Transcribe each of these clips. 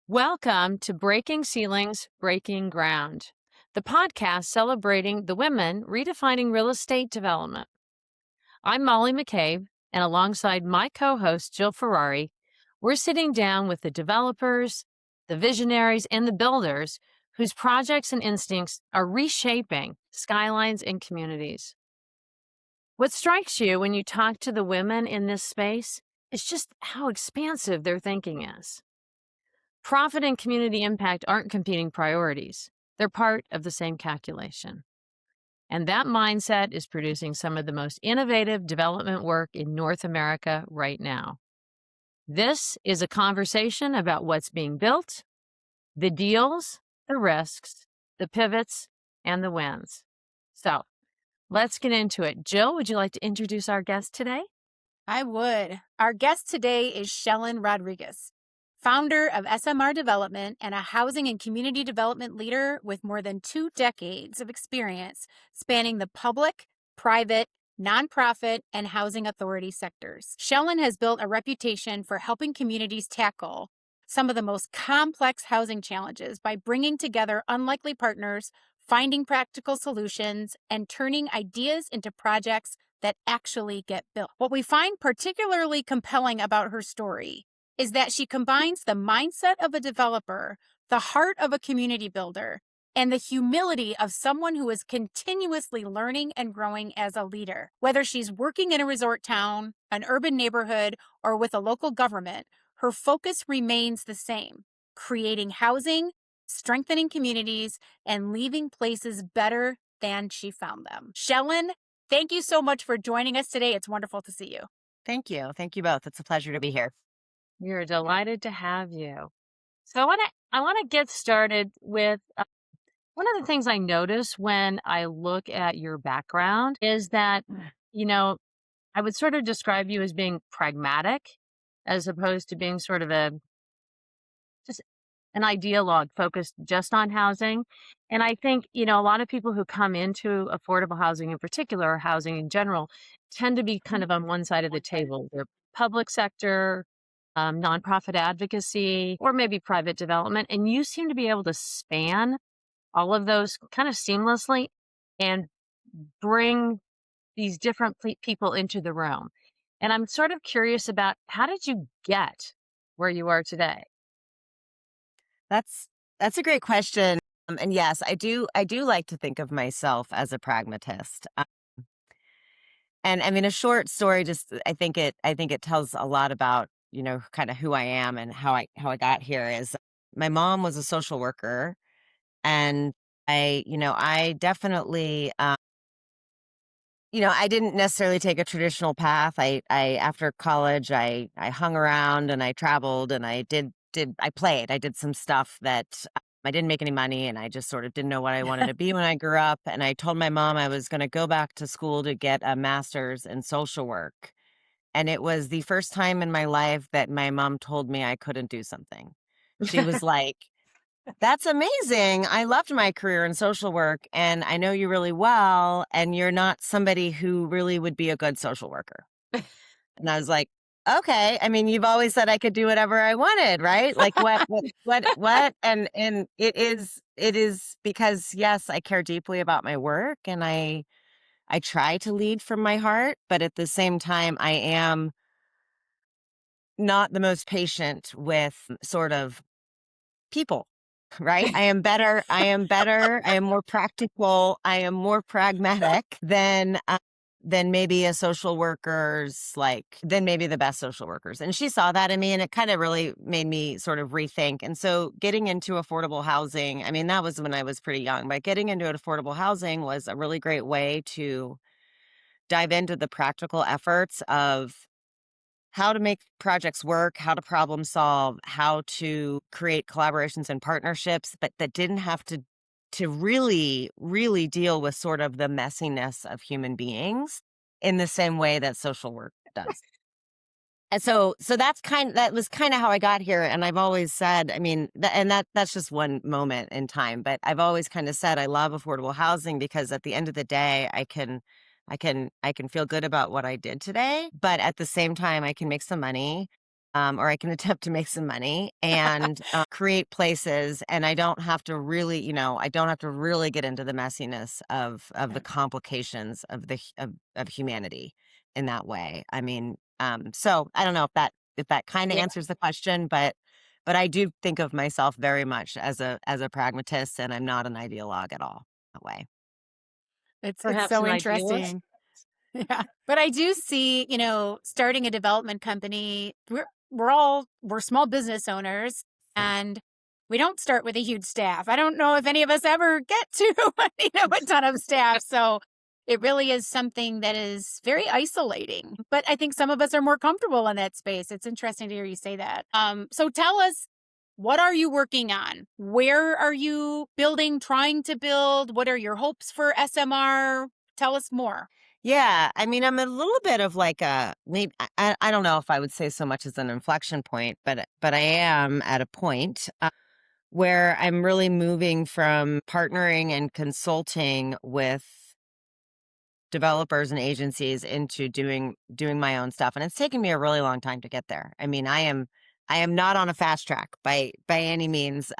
Welcome to Breaking Ceilings, Breaking Ground, the podcast celebrating the women redefining real estate development. I'm Molly McCabe, and alongside my co host, Jill Ferrari, we're sitting down with the developers, the visionaries, and the builders whose projects and instincts are reshaping skylines and communities. What strikes you when you talk to the women in this space is just how expansive their thinking is. Profit and community impact aren't competing priorities. They're part of the same calculation. And that mindset is producing some of the most innovative development work in North America right now. This is a conversation about what's being built, the deals, the risks, the pivots, and the wins. So let's get into it. Jill, would you like to introduce our guest today? I would. Our guest today is Shellan Rodriguez, founder of SMR Development and a housing and community development leader with more than 2 decades of experience spanning the public, private, nonprofit, and housing authority sectors. Shellan has built a reputation for helping communities tackle some of the most complex housing challenges by bringing together unlikely partners, finding practical solutions, and turning ideas into projects that actually get built. What we find particularly compelling about her story is that she combines the mindset of a developer, the heart of a community builder, and the humility of someone who is continuously learning and growing as a leader. Whether she's working in a resort town, an urban neighborhood, or with a local government, her focus remains the same: creating housing, strengthening communities, and leaving places better than she found them. Shellan, thank you so much for joining us today. It's wonderful to see you. Thank you. Thank you both. It's a pleasure to be here. We're delighted to have you. So I want to get started with one of the things I notice when I look at your background is that, I would sort of describe you as being pragmatic as opposed to being sort of just an ideologue focused just on housing. And I think, a lot of people who come into affordable housing in particular, or housing in general, tend to be kind of on one side of the table. They're public sector, nonprofit advocacy, or maybe private development. And you seem to be able to span all of those kind of seamlessly and bring these different people into the room. And I'm sort of curious about, how did you get where you are today? That's a great question. And yes, I do like to think of myself as a pragmatist. And I mean, a short story, just I think it tells a lot about, kind of who I am and how I got here. Is my mom was a social worker, and I definitely I didn't necessarily take a traditional path. I after college, I hung around and I traveled and I played. I did some stuff that I didn't make any money, and I just sort of didn't know what I wanted to be when I grew up. And I told my mom I was going to go back to school to get a master's in social work. And it was the first time in my life that my mom told me I couldn't do something. She was like, "That's amazing. I loved my career in social work, and I know you really well, and you're not somebody who really would be a good social worker." And I was like, "Okay. I mean, you've always said I could do whatever I wanted, right? Like what?" And it is because, yes, I care deeply about my work, and I try to lead from my heart, but at the same time, I am not the most patient with sort of people. Right? I am more practical, I am more pragmatic than maybe a social worker's than maybe the best social workers. And she saw that in me, and it kind of really made me sort of rethink. And so getting into affordable housing, I mean, that was when I was pretty young, but getting into affordable housing was a really great way to dive into the practical efforts of how to make projects work, how to problem solve, how to create collaborations and partnerships, but that didn't have to really, really deal with sort of the messiness of human beings in the same way that social work does. And so that was kind of how I got here. And I've always said, I mean, that's just one moment in time, but I've always kind of said I love affordable housing because at the end of the day, I can feel good about what I did today, but at the same time, I can make some money. or I can attempt to make some money and create places. And I don't have to really, I don't have to really get into the messiness of the complications of of humanity in that way. I mean, so I don't know if that kind of Yeah. answers the question, but I do think of myself very much as a pragmatist, and I'm not an ideologue at all that way. It's Perhaps so an idealist? interesting. Yeah. But I do see, starting a development company, we're small business owners and we don't start with a huge staff. I don't know if any of us ever get to, a ton of staff. So it really is something that is very isolating. But I think some of us are more comfortable in that space. It's interesting to hear you say that. So tell us, what are you working on? Where are you building, trying to build? What are your hopes for SMR? Tell us more. Yeah, I mean, I'm a little bit of like a maybe I don't know if I would say so much as an inflection point, but I am at a point where I'm really moving from partnering and consulting with developers and agencies into doing my own stuff, and it's taken me a really long time to get there. I mean, I am not on a fast track by any means.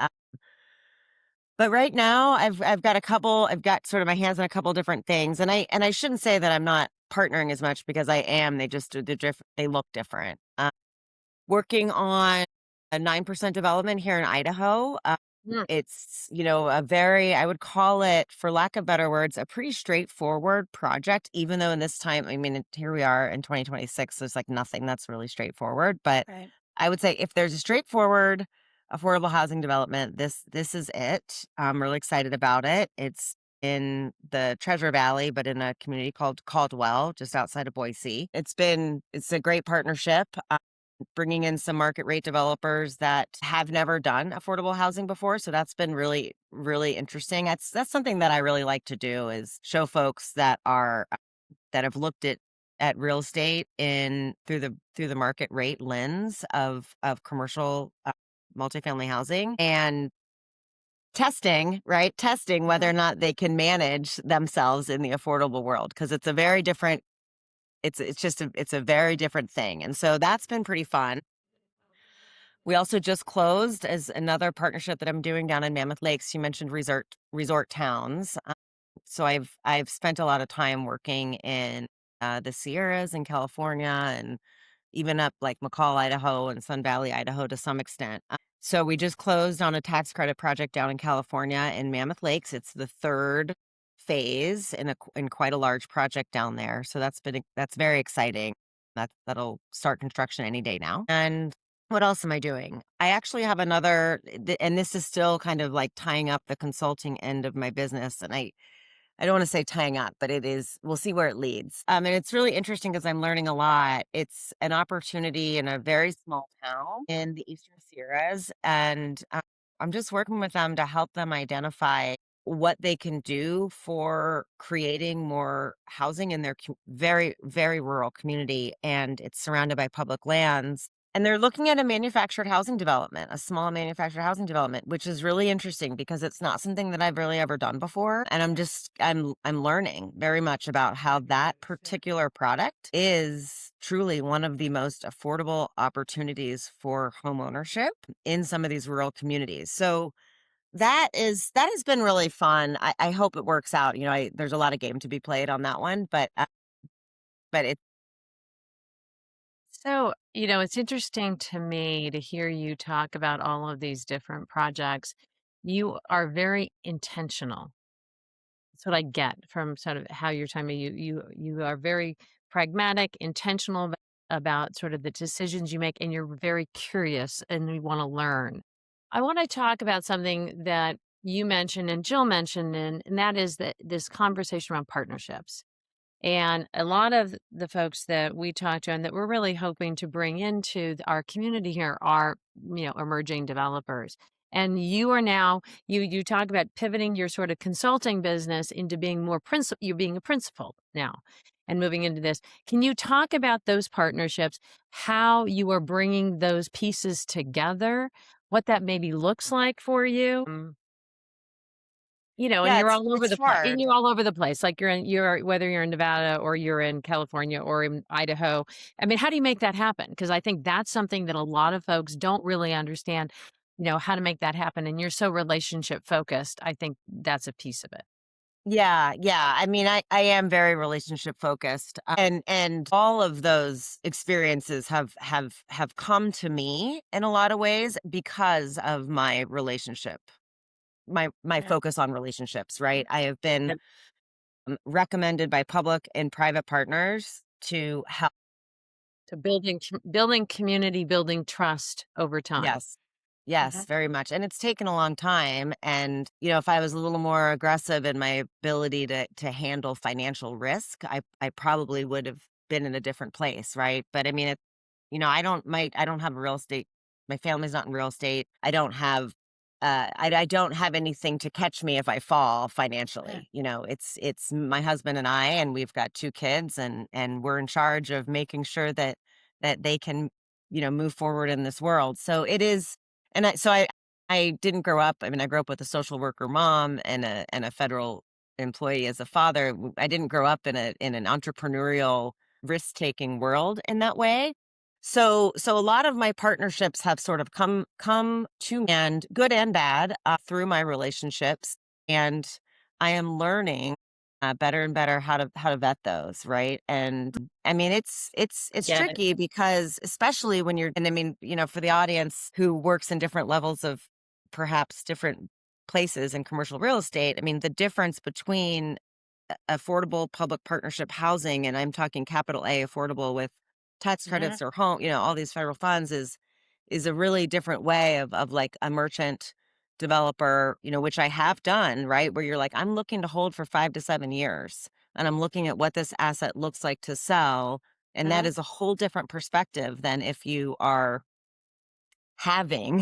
But right now, I've got sort of my hands on a couple different things, and I shouldn't say that I'm not partnering as much because I am. They just they look different. Working on a 9% development here in Idaho. Mm. It's a very, I would call it, for lack of better words, a pretty straightforward project. Even though in this time, I mean, here we are in 2026, there's like nothing that's really straightforward, but Right. I would say if there's a straightforward affordable housing development, this is it. I'm really excited about it. It's in the Treasure Valley, but in a community called Caldwell, just outside of Boise. It's a great partnership. Bringing in some market rate developers that have never done affordable housing before, so that's been really really interesting. That's something that I really like to do, is show folks that have looked at real estate in through the market rate lens of commercial multifamily housing, and testing whether or not they can manage themselves in the affordable world, because it's a very different it's a very different thing. And so that's been pretty fun. We also just closed as another partnership that I'm doing down in Mammoth Lakes. You mentioned resort towns. So I've spent a lot of time working in the Sierras in California, and even up like McCall, Idaho, and Sun Valley, Idaho to some extent. So we just closed on a tax credit project down in California in Mammoth Lakes. It's the third phase in quite a large project down there. So that's very exciting. That'll start construction any day now. And what else am I doing? I actually have and this is still kind of like tying up the consulting end of my business. And I don't want to say tying up, but we'll see where it leads. And it's really interesting because I'm learning a lot. It's an opportunity in a very small town in the Eastern Sierras. And I'm just working with them to help them identify what they can do for creating more housing in their very, very rural community. And it's surrounded by public lands. And they're looking at a manufactured housing development, a small manufactured housing development, which is really interesting because it's not something that I've really ever done before. And I'm learning very much about how that particular product is truly one of the most affordable opportunities for home ownership in some of these rural communities. So that has been really fun. I hope it works out. There's a lot of game to be played on that one, but it So, it's interesting to me to hear you talk about all of these different projects. You are very intentional. That's what I get from sort of how you're telling me. You are very pragmatic, intentional about sort of the decisions you make, and you're very curious and you want to learn. I want to talk about something that you mentioned and Jill mentioned, and that is that this conversation around partnerships. And a lot of the folks that we talk to and that we're really hoping to bring into our community here are, emerging developers. And you are now, you talk about pivoting your sort of consulting business into being more you're being a principal now and moving into this. Can you talk about those partnerships, how you are bringing those pieces together, what that maybe looks like for you? And Yeah, you're all over it's the place, and hard. you're all over the place. Like you're whether you're in Nevada or you're in California or in Idaho. I mean, how do you make that happen? Because I think that's something that a lot of folks don't really understand, how to make that happen. And you're so relationship focused. I think that's a piece of it. Yeah, yeah. I mean, I am very relationship focused, and all of those experiences have come to me in a lot of ways because of my relationship, my Yeah. focus on relationships. Right, I have been Yep. recommended by public and private partners to help. To building community, building trust over time. Yes. Yes, Mhm. very much. And it's taken a long time. And, if I was a little more aggressive in my ability to handle financial risk, I probably would have been in a different place, right? But I mean, I don't have real estate. My family's not in real estate. I don't have anything to catch me if I fall Yeah. financially. It's my husband and I, and we've got two kids, and we're in charge of making sure that they can, move forward in this world. So it is, and I didn't grow up. I mean, I grew up with a social worker mom and a federal employee as a father. I didn't grow up in an entrepreneurial risk-taking world in that way. So a lot of my partnerships have sort of come to me, and good and bad, through my relationships, and I am learning better and better how to vet those, right? And I mean, it's Get it. tricky because especially when and I mean, for the audience who works in different levels of perhaps different places in commercial real estate, I mean, the difference between affordable public partnership housing, and I'm talking capital A affordable with tax Mhm. credits or home, all these federal funds is a really different way of like a merchant developer, which I have done, right? Where you're like, I'm looking to hold for 5 to 7 years, and I'm looking at what this asset looks like to sell. And that Mhm. is a whole different perspective than if you are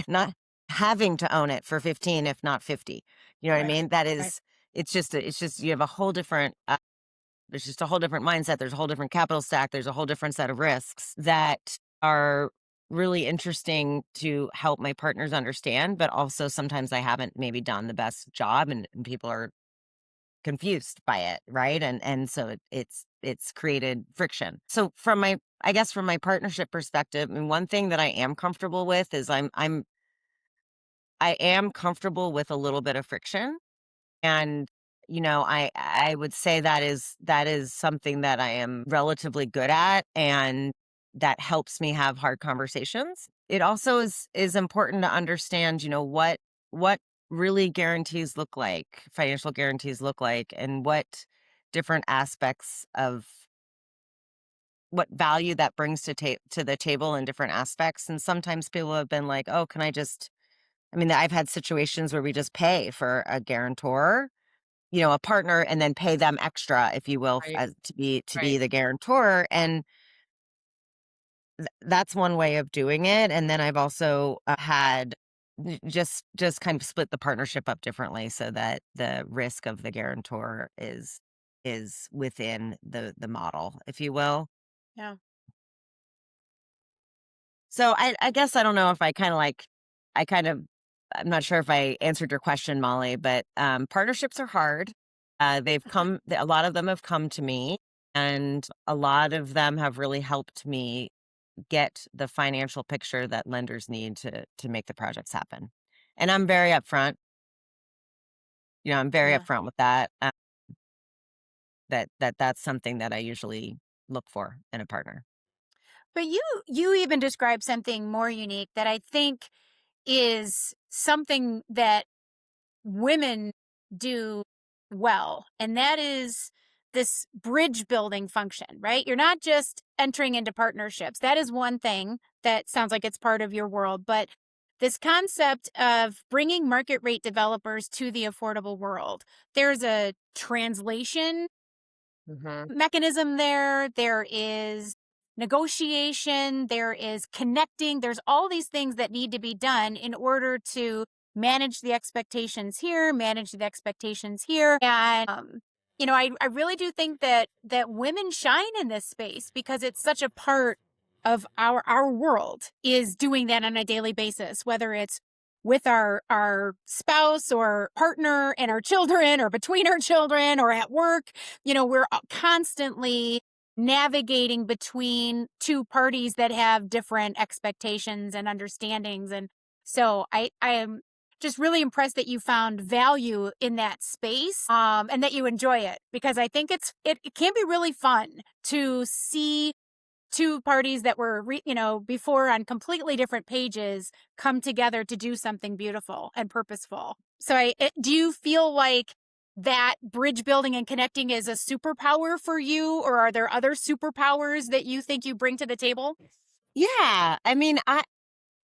not having to own it for 15, if not 50. You know what I Right. mean? That Right. is, it's just, you have a whole different, there's just a whole different mindset. There's a whole different capital stack. There's a whole different set of risks that are really interesting to help my partners understand. But also sometimes I haven't maybe done the best job, and people are confused by it, right? And so it's created friction. So I guess from my partnership perspective, I mean, one thing that I am comfortable with is I am comfortable with a little bit of friction. And, I would say that is something that I am relatively good at, and that helps me have hard conversations. It also is important to understand, what really guarantees look like, financial guarantees look like, and what different aspects of what value that brings to the table in different aspects. And sometimes people have been like, "Oh, can I just?" I mean, I've had situations where we just pay for a guarantor, a partner, and then pay them extra, if you will, Right. as to be Right. the guarantor. And that's one way of doing it. And then I've also had just kind of split the partnership up differently so that the risk of the guarantor is within the model, if you will. Yeah. So I guess I don't know if I kind of, I'm not sure if I answered your question, Molly, but partnerships are hard. Mhm. A lot of them have come to me, and a lot of them have really helped me get the financial picture that lenders need to make the projects happen. And I'm very upfront. I'm very Yeah. upfront with that. That's something that I usually look for in a partner. But you even described something more unique that I think is something that women do well, and that is this bridge building function, right? You're not just entering into partnerships. That is one thing that sounds like it's part of your world, but this concept of bringing market rate developers to the affordable world. There's a translation Hmm. mechanism there. There is negotiation. There is connecting. There's all these things that need to be done in order to manage the expectations here, manage the expectations here. And, I really do think that women shine in this space because it's such a part of our world is doing that on a daily basis, whether it's with our spouse or partner and our children, or between our children, or at work. We're constantly navigating between two parties that have different expectations and understandings. And so I am just really impressed that you found value in that space, and that you enjoy it, because I think it can be really fun to see two parties that were before on completely different pages come together to do something beautiful and purposeful. So do you feel like that bridge building and connecting is a superpower for you, or are there other superpowers that you think you bring to the table? Yeah. I mean,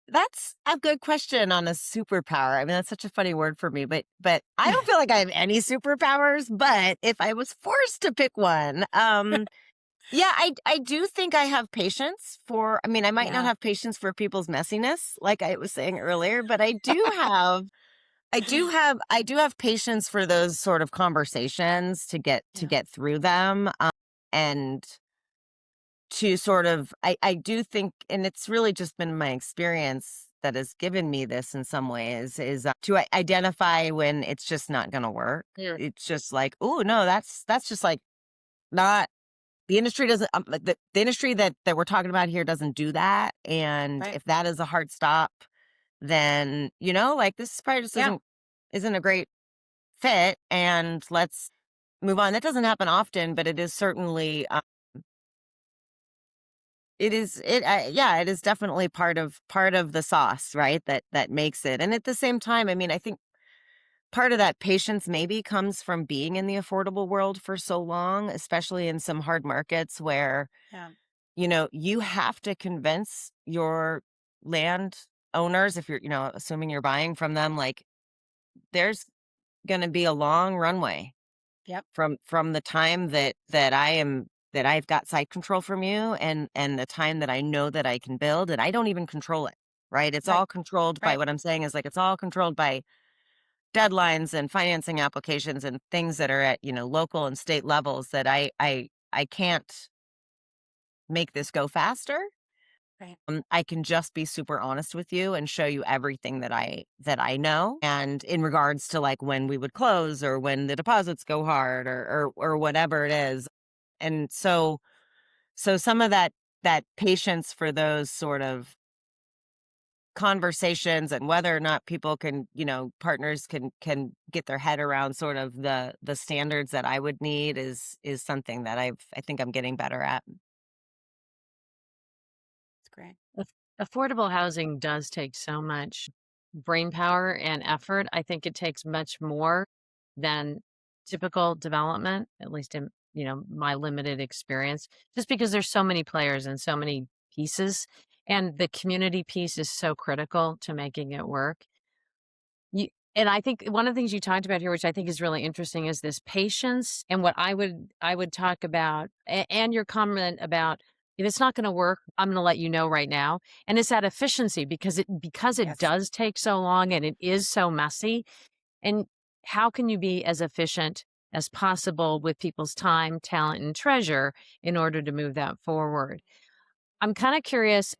that's a good question on a superpower. I mean, that's such a funny word for me, but I don't feel like I have any superpowers. But if I was forced to pick one, yeah, I do think I have patience for. I mean, I might not Yeah. have patience for people's messiness, like I was saying earlier, but I do have patience for those sort of conversations to get through them, and to sort of I do think, and it's really just been my experience that has given me this in some ways, is to identify when it's just not going to work. Yeah. It's just like, oh no, that's just like not the industry doesn't like the industry that we're talking about here doesn't do that. And Right. if that is a hard stop, then like this probably just Yeah. isn't a great fit, and let's move on. That doesn't happen often, but it is certainly it is definitely part of the sauce, right? That makes it. And at the same time, I mean, I think part of that patience maybe comes from being in the affordable world for so long, especially in some hard markets where, Yeah. you have to convince your land owners, if you're, assuming you're buying from them, like there's going to be a long runway Yep. from the time that I've got site control from you, and the time that I know that I can build, and I don't even control it, right? It's Right. all controlled by, Right. what I'm saying is, like, it's all controlled by deadlines and financing applications and things that are at, local and state levels, that I can't make this go faster. Right. I can just be super honest with you and show you everything that I know, and in regards to like when we would close, or when the deposits go hard, or whatever it is. And so some of that patience for those sort of conversations, and whether or not people can, partners can get their head around sort of the standards that I would need, is something that I think I'm getting better at. It's great. Affordable housing does take so much brain power and effort. I think it takes much more than typical development, at least in, my limited experience, just because there's so many players and so many pieces. And the community piece is so critical to making it work. You, and I think one of the things you talked about here, which I think is really interesting, is this patience. And what I would talk about, and your comment about, if it's not going to work, I'm going to let you know right now. And it's that efficiency, because it Yes. does take so long and it is so messy. And how can you be as efficient as possible with people's time, talent, and treasure in order to move that forward? I'm kind of curious.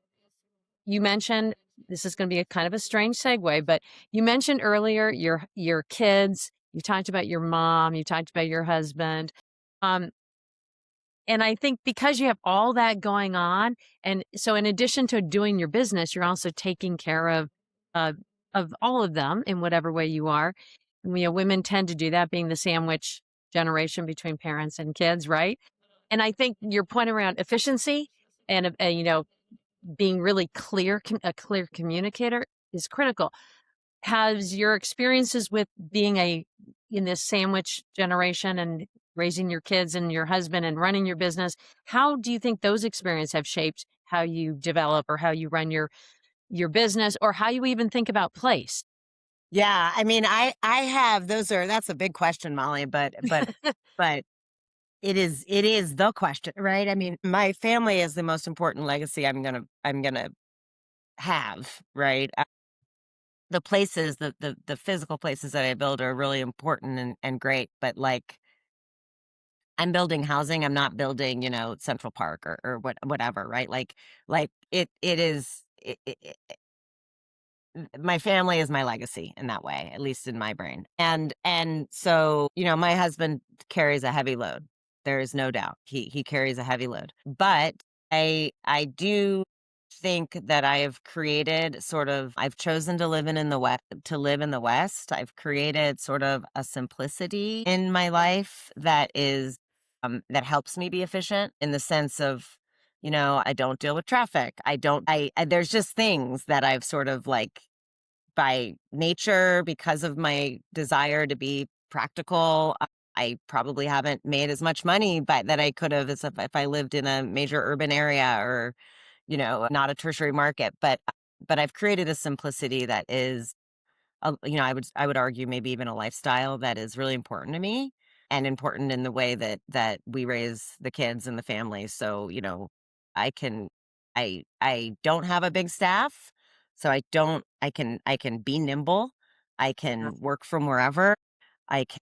You mentioned, this is going to be a kind of a strange segue, but you mentioned earlier your kids. You talked about your mom. You talked about your husband. Um, and I think because you have all that going on, and so in addition to doing your business, you're also taking care uh, of all of them in whatever way you are. And women tend to do that, being the sandwich generation between parents and kids, right? And I think your point around efficiency and being really clear, a clear communicator is critical. Has your experiences with being in this sandwich generation and raising your kids and your husband and running your business, how do you think those experiences have shaped how you develop, or how you run your business, or how you even think about place? Yeah, I mean, I have that's a big question, Molly, but it is the question, right? I mean, my family is the most important legacy I'm gonna have, right? The places, the physical places that I build are really important and great, but like, I'm building housing. I'm not building, Central Park, or whatever, right? Like it is. my family is my legacy in that way, at least in my brain. And so, my husband carries a heavy load. There is no doubt. He carries a heavy load. But I do think that I have created I've chosen to live in the West. I've created sort of a simplicity in my life that is that helps me be efficient in the sense of, I don't deal with traffic. There's just things that I've sort of like by nature, because of my desire to be practical. I probably haven't made as much money that I could have as if I lived in a major urban area or, not a tertiary market. But I've created a simplicity that is, I would argue maybe even a lifestyle that is really important to me and important in the way that we raise the kids and the family. So, I can I don't have a big staff, so I can be nimble. I can work from wherever. I can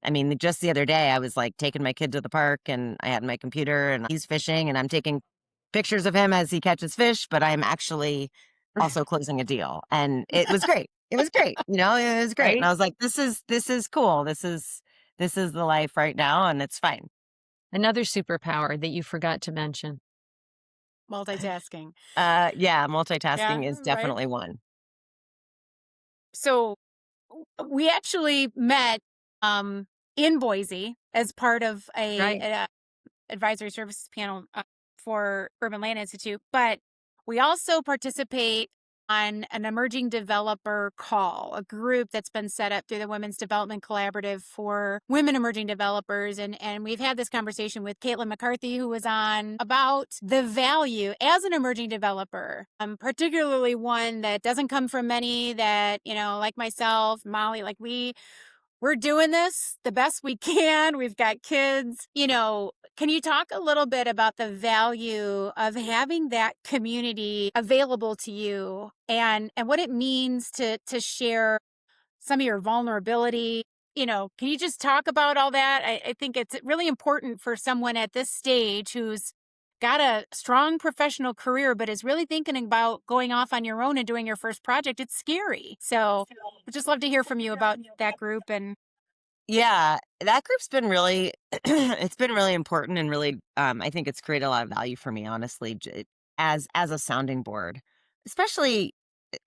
I mean, just the other day I was like taking my kid to the park and I had my computer and he's fishing and I'm taking pictures of him as he catches fish, but I'm actually also closing a deal. And it was great. It was great. It was great. And Right? I was like, this is cool. This is the life right now and it's fine. Another superpower that you forgot to mention. Multitasking. Yeah, Yeah, multitasking is right. definitely one. So we actually met in Boise as part of Right. a advisory services panel for Urban Land Institute, but we also participate on an emerging developer call, a group that's been set up through the Women's Development Collaborative for women emerging developers. And we've had this conversation with Caitlin McCarthy, who was on, about the value as an emerging developer, particularly one that doesn't come from many that, like myself, Molly, like we're doing this the best we can. We've got kids. Can you talk a little bit about the value of having that community available to you and what it means to share some of your vulnerability? Can you just talk about all that? I think it's really important for someone at this stage who's got a strong professional career, but is really thinking about going off on your own and doing your first project. It's scary. So I'd just love to hear from you about that group. And Yeah, that group's been really it's been really important and really I think it's created a lot of value for me, honestly, as a sounding board. Especially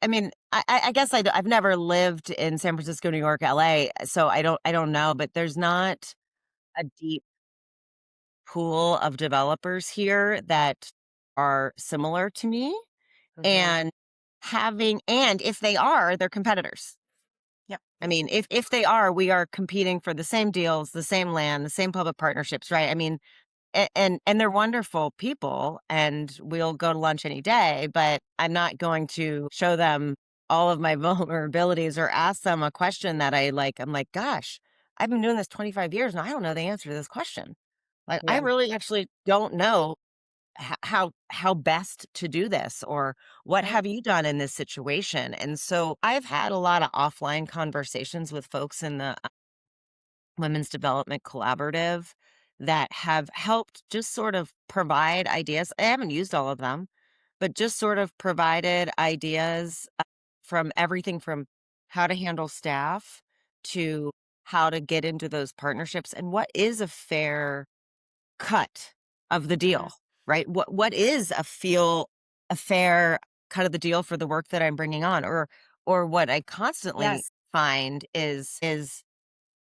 I mean, I guess I've never lived in San Francisco, New York, LA, so I don't know, but there's not a deep pool of developers here that are similar to me Mhm. and and if they are, they're competitors. Yep. I mean, if they are, we are competing for the same deals, the same land, the same public partnerships, right? I mean, and they're wonderful people, and we'll go to lunch any day. But I'm not going to show them all of my vulnerabilities or ask them a question that I like. I'm like, gosh, I've been doing this 25 years, and I don't know the answer to this question. Like, I Yeah. really actually don't know how best to do this or what Right. have you done in this situation. And so I've had a lot of offline conversations with folks in the Women's Development Collaborative that have helped just sort of provide ideas. I haven't used all of them, but just sort of provided ideas from everything from how to handle staff to how to get into those partnerships and what is a fair cut of the Mhm. deal, right? What is a fair cut of the deal for the work that I'm bringing on? Or what I constantly Yes. find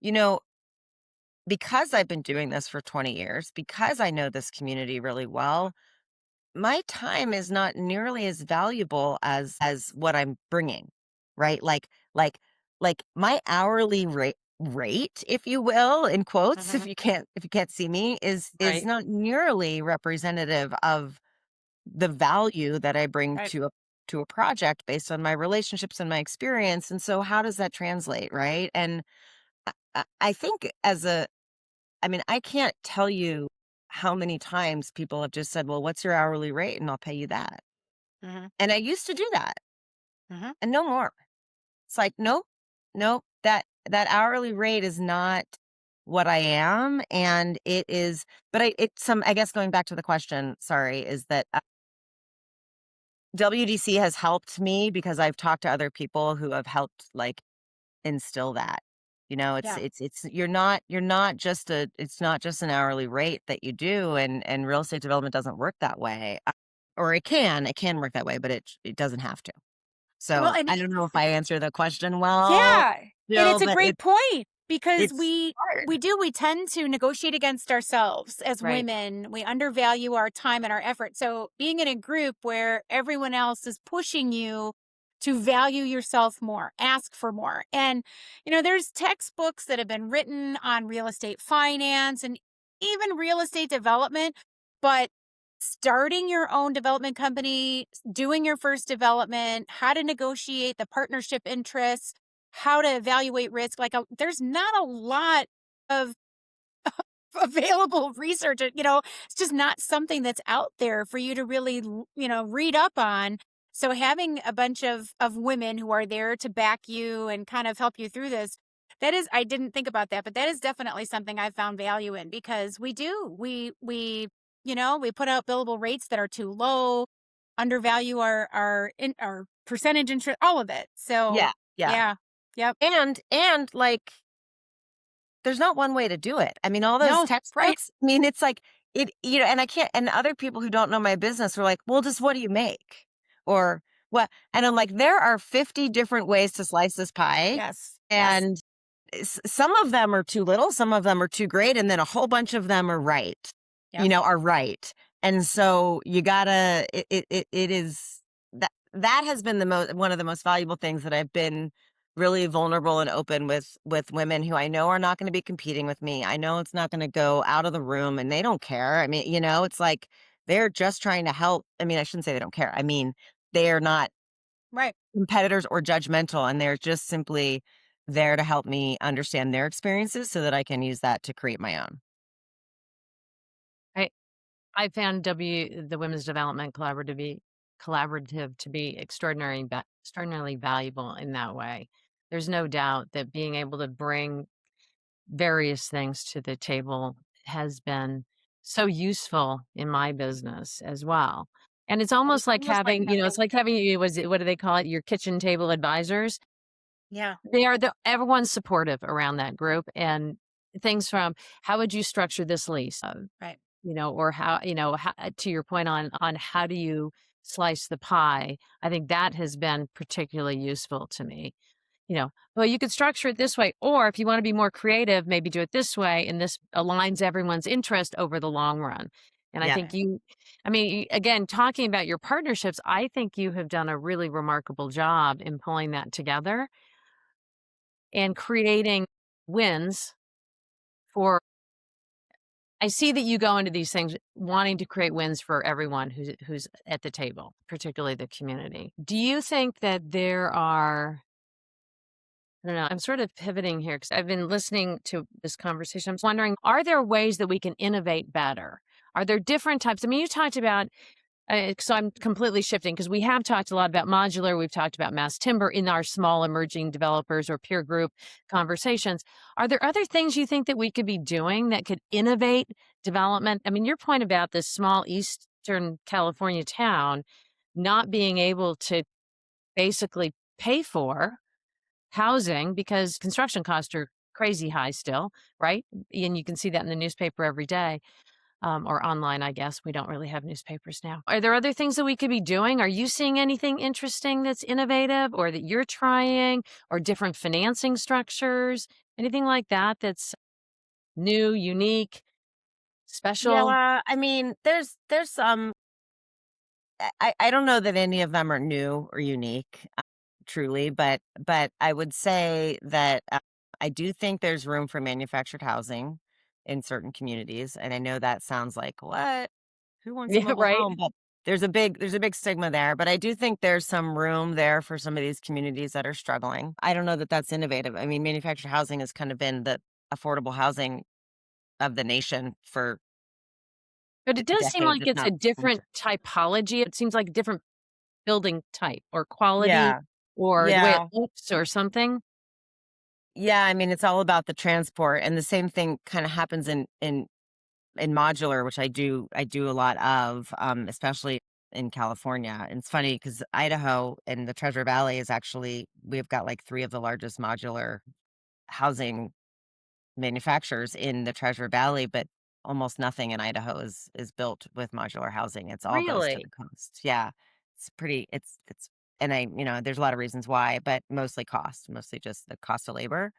you know, because I've been doing this for 20 years, because I know this community really well, my time is not nearly as valuable as what I'm bringing, right? Like my hourly rate, if you will, in quotes, Mhm. if you can't see me, is Right. not nearly representative of the value that I bring Right. to a project based on my relationships and my experience. And so how does that translate, right? And I think I mean, I can't tell you how many times people have just said, "Well, what's your hourly rate?" And I'll pay you that. Mhm. And I used to do that Mhm. and no more. It's like, nope, nope, that hourly rate is not what I am. And it is, but I guess going back to the question, sorry, is that WDC has helped me because I've talked to other people who have helped like instill that. You know, Yeah. it's you're not just it's not just an hourly rate that you do, and real estate development doesn't work that way. Or it can work that way, but it doesn't have to. Well, So and I don't know if I answer the question well, yeah, and it's Jill, a but great point because it's we hard. we tend to negotiate against ourselves as Right. women. We undervalue our time and our effort. So being in a group where everyone else is pushing you to value yourself more, ask for more. And there's textbooks that have been written on real estate finance and even real estate development, but starting your own development company, doing your first development, how to negotiate the partnership interests, how to evaluate risk. Like, there's not a lot of available research. It's just not something that's out there for you to really, read up on. So having a bunch of women who are there to back you and kind of help you through this, that is, I didn't think about that, but that is definitely something I found value in because we put out billable rates that are too low, undervalue our percentage interest, all of it. So Yeah, yeah. yeah, yep, And like there's not one way to do it. I mean, all those no, right, textbooks, I mean, it's like and I can't, and other people who don't know my business were like, well, just what do you make? Or what? And I'm like, there are 50 different ways to slice this pie. yes, yes, And some of them are too little, some of them are too great, and then a whole bunch of them are right, yep. are right. And so you gotta, it is that has been one of the most valuable things that I've been really vulnerable and open with women who I know are not going to be competing with me. I know it's not going to go out of the room and they don't care. I mean, it's like they're just trying to help. I mean, I shouldn't say they don't care. I mean, they are not Right. competitors or judgmental, and they're just simply there to help me understand their experiences so that I can use that to create my own. I I found the Women's Development Collaborative to be extraordinarily valuable in that way. There's no doubt that being able to bring various things to the table has been so useful in my business as well. And it's almost like having, it's like having what do they call it? Your kitchen table advisors. Yeah. Everyone's supportive around that group and things from how would you structure this lease? Right. Or how, to your point on how do you slice the pie? I think that has been particularly useful to me. Well, you could structure it this way, or if you want to be more creative, maybe do it this way, and this aligns everyone's interest over the long run. And I Yeah. think again, talking about your partnerships, I think you have done a really remarkable job in pulling that together and creating wins for. I see that you go into these things wanting to create wins for everyone who's at the table, particularly the community. Do you think that there are, I don't know, I'm sort of pivoting here because I've been listening to this conversation. I'm wondering, are there ways that we can innovate better? Are there different types? I mean, you talked about, so I'm completely shifting because we have talked a lot about modular. We've talked about mass timber in our small emerging developers or peer group conversations. Are there other things you think that we could be doing that could innovate development? I mean, your point about this small Eastern California town not being able to basically pay for housing because construction costs are crazy high still, right? And you can see that in the newspaper every day. Or online, I guess. We don't really have newspapers now. Are there other things that we could be doing? Are you seeing anything interesting that's innovative or that you're trying or different financing structures? Anything like that that's new, unique, special? Yeah, I mean, there's some I don't know that any of them are new or unique, truly, but I would say that I do think there's room for manufactured housing in certain communities, and I know that sounds like what? Who wants a Yeah, mobile right. home? But there's a big stigma there, but I do think there's some room there for some of these communities that are struggling. I don't know that that's innovative. I mean, manufactured housing has kind of been the affordable housing of the nation for But it does seem decades, like if it's a not different centuries. typology. It seems like a different building type or quality Yeah. or the way it Yeah. looks or something. Yeah, I mean, it's all about the transport, and the same thing kinda happens in modular, which I do a lot of, especially in California. And it's funny because Idaho and the Treasure Valley is actually, we've got like 3 of the largest modular housing manufacturers in the Treasure Valley, but almost nothing in Idaho is built with modular housing. It's all goes to Really? the coast. Yeah. It's and there's a lot of reasons why, but mostly cost, mostly just the cost of labor.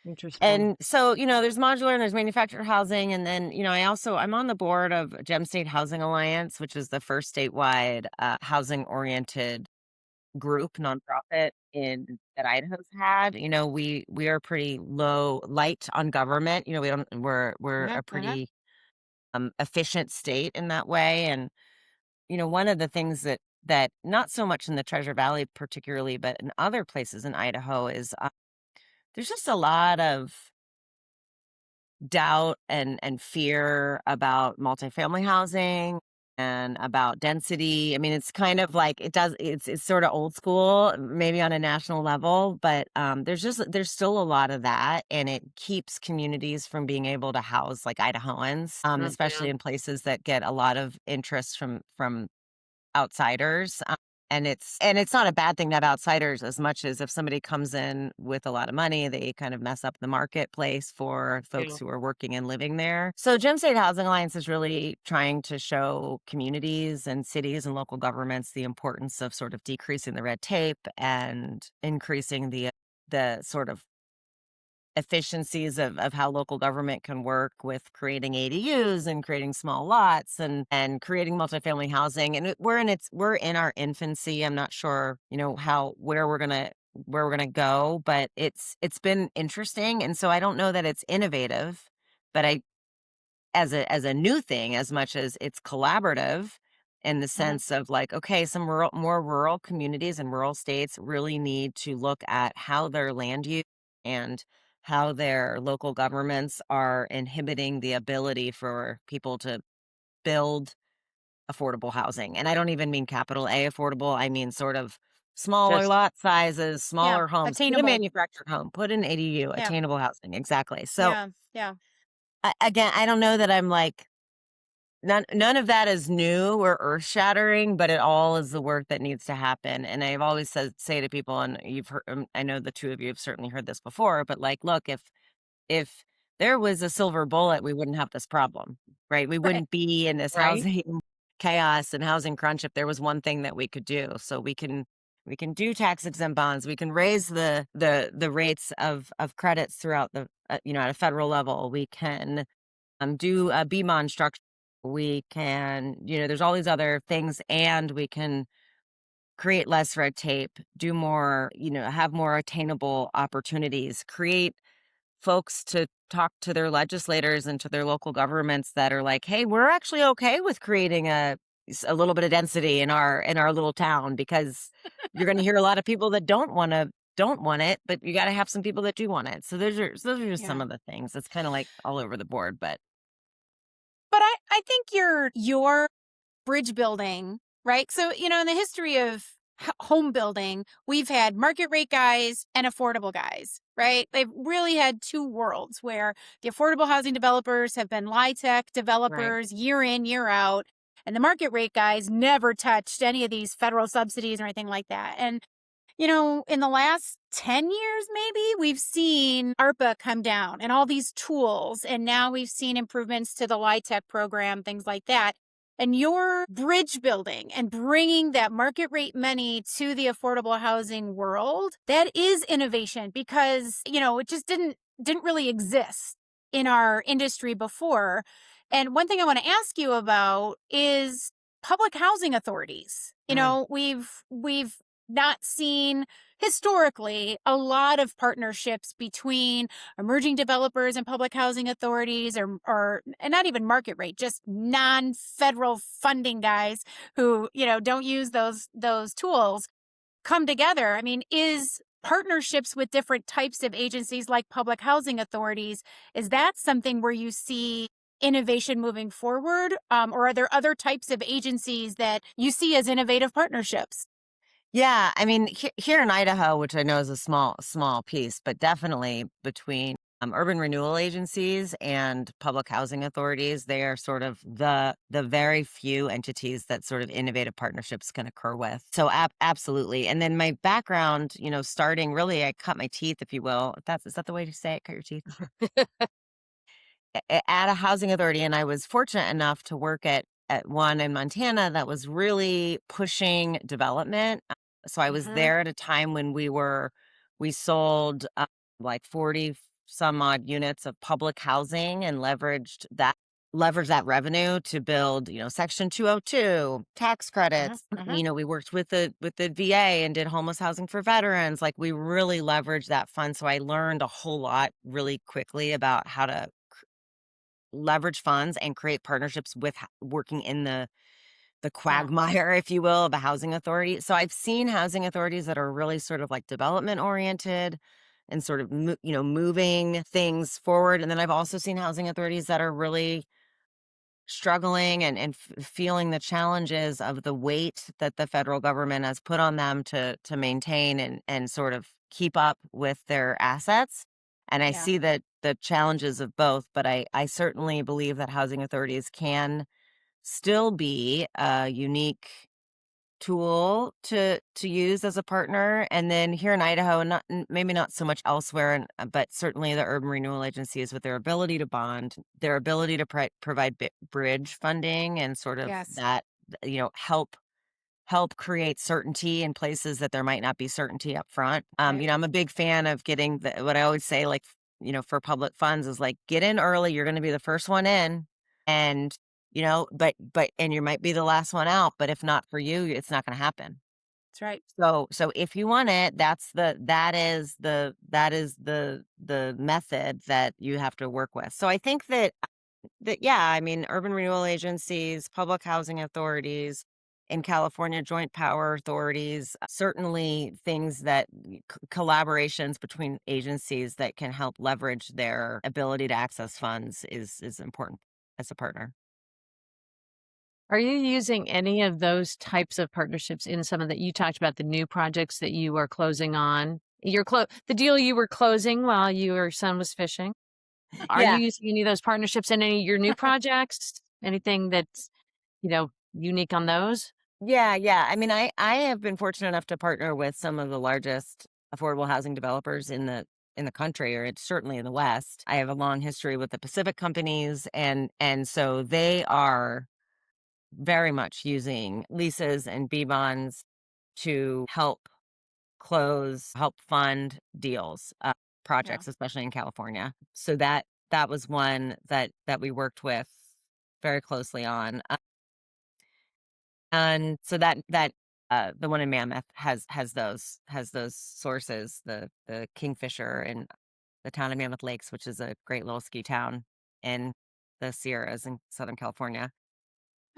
Interesting. And so, there's modular and there's manufactured housing. And then, I'm on the board of Gem State Housing Alliance, which is the first statewide housing oriented group nonprofit in that Idaho's had. We are pretty light on government. We don't we're Uh-huh, a uh-huh. pretty efficient state in that way. And one of the things that not so much in the Treasure Valley particularly, but in other places in Idaho is there's just a lot of doubt and fear about multifamily housing and about density. I mean, it's kind of like it's sort of old school, maybe on a national level, but there's still a lot of that, and it keeps communities from being able to house like Idahoans, Oh, especially man. in places that get a lot of interest from outsiders. And it's not a bad thing to have outsiders as much as if somebody comes in with a lot of money, they kind of mess up the marketplace for Yeah. folks who are working and living there. So Gem State Housing Alliance is really trying to show communities and cities and local governments the importance of sort of decreasing the red tape and increasing the sort of efficiencies of how local government can work with creating ADUs and creating small lots and creating multifamily housing. And we're in our infancy. I'm not sure, where we're gonna go, but it's been interesting. And so I don't know that it's innovative, but I as a new thing as much as it's collaborative in the Uh-huh. sense of like, okay, some more rural communities and rural states really need to look at how their land use and how their local governments are inhibiting the ability for people to build affordable housing. And I don't even mean capital A affordable. I mean sort of smaller Just lot sizes, Yeah, smaller homes, put a attainable. manufactured home, put an ADU, Yeah, attainable housing. Exactly. So yeah, yeah. again, I don't know that I'm like, none of that is new or earth-shattering, but it all is the work that needs to happen. And I've always say to people, and you've heard, I know the two of you have certainly heard this before, but like, look, if there was a silver bullet, we wouldn't have this problem, right? We Right. wouldn't be in this right? housing chaos and housing crunch if there was one thing that we could do. So we can do tax exempt bonds. We can raise the rates of credits throughout at a federal level. We can do a BMON structure. We can, there's all these other things, and we can create less red tape, do more, have more attainable opportunities, create folks to talk to their legislators and to their local governments that are like, hey, we're actually okay with creating a little bit of density in our little town, because you're going to hear a lot of people that don't want it, but you got to have some people that do want it. So those are just some Yeah. of the things. It's kind of like all over the board, but But I think your bridge building, right? So, in the history of home building, we've had market rate guys and affordable guys, right? They've really had two worlds where the affordable housing developers have been LIHTC right. developers year in, year out, and the market rate guys never touched any of these federal subsidies or anything like that. And in the last 10 years, maybe, we've seen ARPA come down and all these tools. And now we've seen improvements to the LIHTC program, things like that. And your bridge building and bringing that market rate money to the affordable housing world, that is innovation, because, it just didn't really exist in our industry before. And one thing I want to ask you about is public housing authorities. Mm. We've not seen historically a lot of partnerships between emerging developers and public housing authorities, or and not even market rate, just non-federal funding guys who, don't use those tools, come together. I mean, is partnerships with different types of agencies like public housing authorities, is that something where you see innovation moving forward? Or are there other types of agencies that you see as innovative partnerships? Yeah, I mean, here in Idaho, which I know is a small piece, but definitely between urban renewal agencies and public housing authorities. They are sort of the very few entities that sort of innovative partnerships can occur with. So absolutely. And then my background, starting really, I cut my teeth, if you will. Is that the way to say it? Cut your teeth at a housing authority, and I was fortunate enough to work at one in Montana that was really pushing development. So I was there at a time when we sold like 40 some odd units of public housing and leveraged that revenue to build, Section 202 tax credits. We worked with the VA and did homeless housing for veterans. Like, we really leveraged that fund. So I learned a whole lot really quickly about how to leverage funds and create partnerships with working in the quagmire, if you will, of a housing authority. So I've seen housing authorities that are really sort of like development oriented and sort of, moving things forward. And then I've also seen housing authorities that are really struggling and feeling the challenges of the weight that the federal government has put on them to maintain and sort of keep up with their assets. And I see that the challenges of both, but I certainly believe that housing authorities can still be a unique tool to use as a partner. And then here in Idaho, and maybe not so much elsewhere, but certainly the urban renewal agencies, with their ability to bond, their ability to provide bridge funding and sort of that, help create certainty in places that there might not be certainty up front. I'm a big fan of getting what I always say, like, for public funds is like, get in early. You're going to be the first one in, and but and you might be the last one out, but if not for you, it's not going to happen. That's right. So if you want it, that is the method that you have to work with. So I think that yeah, I mean, urban renewal agencies, public housing authorities, in California, joint power authorities, certainly things that collaborations between agencies that can help leverage their ability to access funds is important as a partner. Are you using any of those types of partnerships in some of that you talked about, the new projects that you are closing on? The deal you were closing while your son was fishing. Are you using any of those partnerships in any of your new projects? Anything that's, unique on those? Yeah. I mean, I have been fortunate enough to partner with some of the largest affordable housing developers in the country, or it's certainly in the West. I have a long history with the Pacific companies, and so they are very much using leases and B bonds to help fund deals, projects, especially in California. So that was one that we worked with very closely on. And so that the one in Mammoth has those sources, the Kingfisher and the town of Mammoth Lakes, which is a great little ski town in the Sierras in Southern California.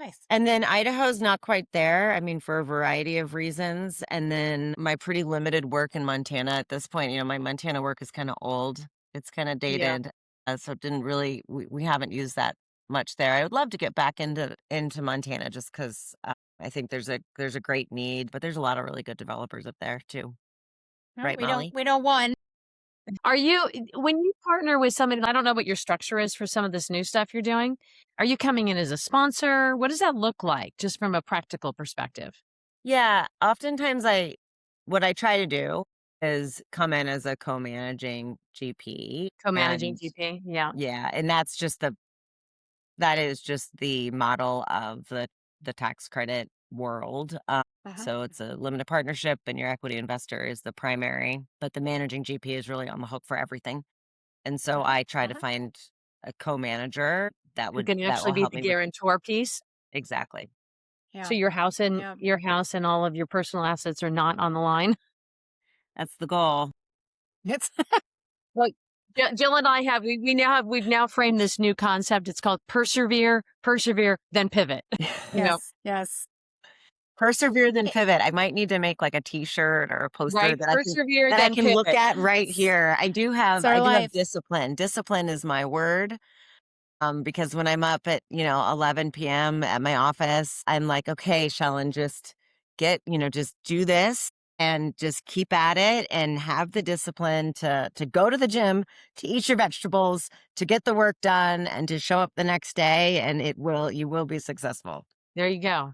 Nice. And then Idaho's not quite there. I mean, for a variety of reasons. And then my pretty limited work in Montana at this point, my Montana work is kind of old. It's kind of dated. So it didn't really, we haven't used that much there. I would love to get back into Montana just because I think there's a great need, but there's a lot of really good developers up there too. No, Right, Molly? We know one. When you partner with somebody, I don't know what your structure is for some of this new stuff you're doing. Are you coming in as a sponsor? What does that look like just from a practical perspective? Yeah, oftentimes what I try to do is come in as a co-managing GP. Co-managing And GP, yeah. yeah, and that is just the model of the tax credit world. So it's a limited partnership, and your equity investor is the primary, but the managing GP is really on the hook for everything. And so I try to find a co-manager Who can actually will be help the me with guarantor piece. exactly. Yeah. So your house and all of your personal assets are not on the line. That's the goal. It's Well, Jill and I we've now framed this new concept. It's called persevere, then pivot. yes. Persevere then pivot. I might need to make like a t-shirt or a poster Right. that Persevere, I then can pivot. look at right here. I do have life. discipline. Discipline is my word. Because when I'm up at, 11 p.m. at my office, I'm like, okay, Shellan, just do this. and just keep at it and have the discipline to go to the gym, to eat your vegetables, to get the work done, and to show up the next day, and you will be successful. There you go.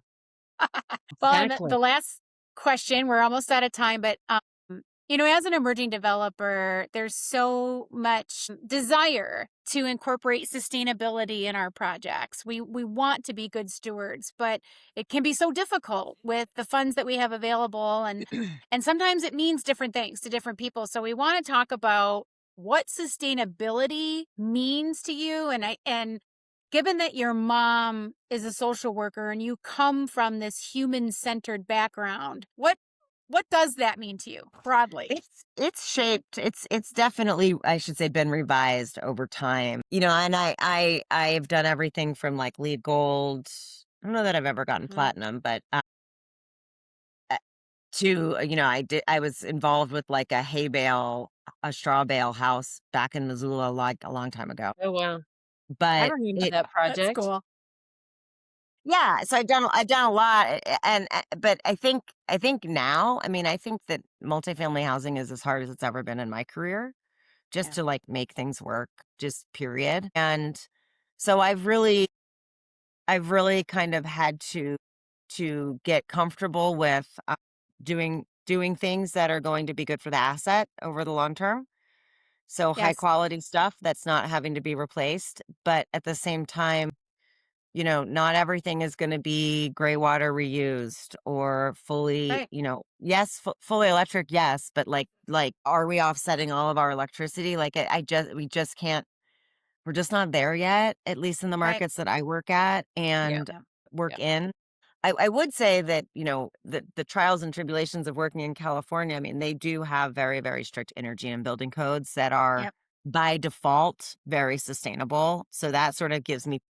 Well, and the Exactly. last question, we're almost out of time, but as an emerging developer, there's so much desire to incorporate sustainability in our projects. We want to be good stewards, but it can be so difficult with the funds that we have available, and sometimes it means different things to different people. So we want to talk about what sustainability means to you, and given that your mom is a social worker and you come from this human-centered background, what does that mean to you broadly? It's shaped. It's definitely, I should say, been revised over time. And I've done everything from like lead gold. I don't know that I've ever gotten Mhm. platinum, but to I was involved with like a straw bale house back in Missoula like a long time ago. Oh, wow. I But remember it that That's project. cool. Yeah, so I've done a lot, but I think now, I mean, I think that multifamily housing is as hard as it's ever been in my career, just Yeah. to like make things work, just period. And so I've really kind of had to get comfortable with doing things that are going to be good for the asset over the long term. So high Yes. quality stuff that's not having to be replaced, but at the same time, not everything is going to be gray water reused or fully, Right. yes, fully electric, yes, but like, are we offsetting all of our electricity? Like, we just can't. We're just not there yet, at least in the Right. markets that I work at Yeah. and Yeah. work Yeah. in. I would say that the trials and tribulations of working in California. I mean, they do have very, very strict energy and building codes that are Yep. by default very sustainable. So that sort of gives me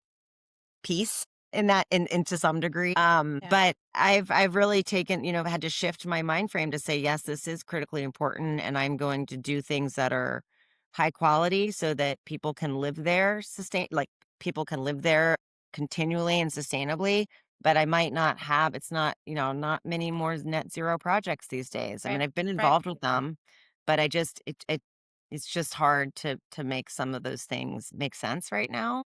peace in that in to some degree. Yeah. But I've really taken, had to shift my mind frame to say, yes, this is critically important, and I'm going to do things that are high quality so that people can live there people can live there continually and sustainably. But I might not have it's not, not many more net zero projects these days. I Right. mean, I've been Right. involved with them, but I just it's just hard to make some of those things make sense right now.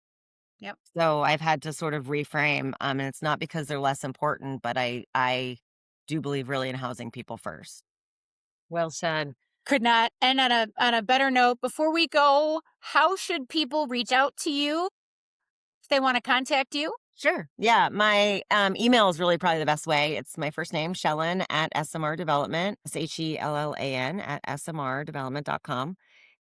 Yep. So I've had to sort of reframe, and it's not because they're less important, but I do believe really in housing people first. Well said. Could not end on a better note. Before we go, how should people reach out to you if they want to contact you? Sure. Yeah. My email is really probably the best way. It's my first name, Shellan at SMR Development, SHELLAN at SMRdevelopment.com.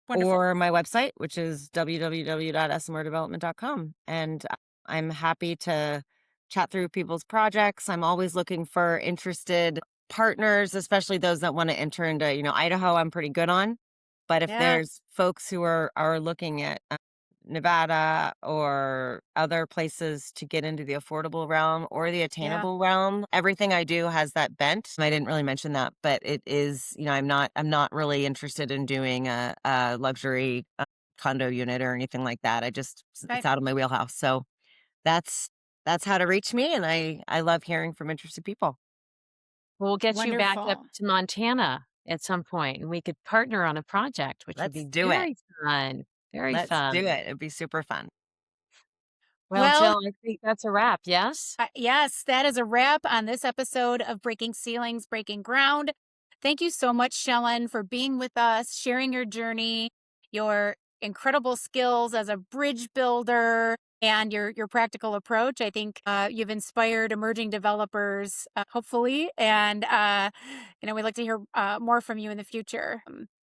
Wonderful. Or my website, which is www.smrdevelopment.com. And I'm happy to chat through people's projects. I'm always looking for interested partners, especially those that want to enter into, Idaho, I'm pretty good on. But if Yeah. there's folks who are looking at Nevada or other places to get into the affordable realm or the Yeah. attainable realm, everything I do has that bent. I didn't really mention that, but it is, I'm not really interested in doing a luxury condo unit or anything like that. It's Right. out of my wheelhouse. So that's that's how to reach me, and I love hearing from interested people. We'll get you back up Wonderful. to Montana at some point, and we could partner on a project, which would Let's be do it. very fun. Very Let's do fun. it. It'd be super fun. Well, Well, Jill, I think that's a wrap. Yes? yes, that is a wrap on this episode of Breaking Ceilings, Breaking Ground. Thank you so much, Shellan, for being with us, sharing your journey, your incredible skills as a bridge builder, and your practical approach. I think you've inspired emerging developers, hopefully, and we'd like to hear more from you in the future.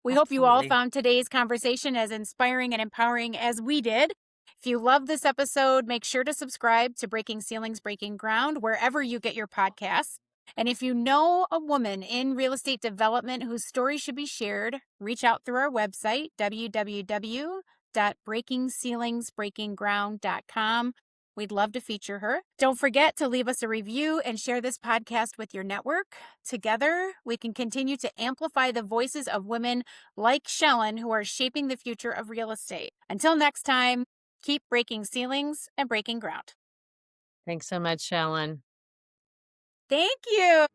We hope you all Absolutely. found today's conversation as inspiring and empowering as we did. If you love this episode, make sure to subscribe to Breaking Ceilings, Breaking Ground, wherever you get your podcasts. And if you know a woman in real estate development whose story should be shared, reach out through our website, www.breakingceilingsbreakingground.com. We'd love to feature her. Don't forget to leave us a review and share this podcast with your network. Together, we can continue to amplify the voices of women like Shellan who are shaping the future of real estate. Until next time, keep breaking ceilings and breaking ground. Thanks so much, Shellan. Thank you.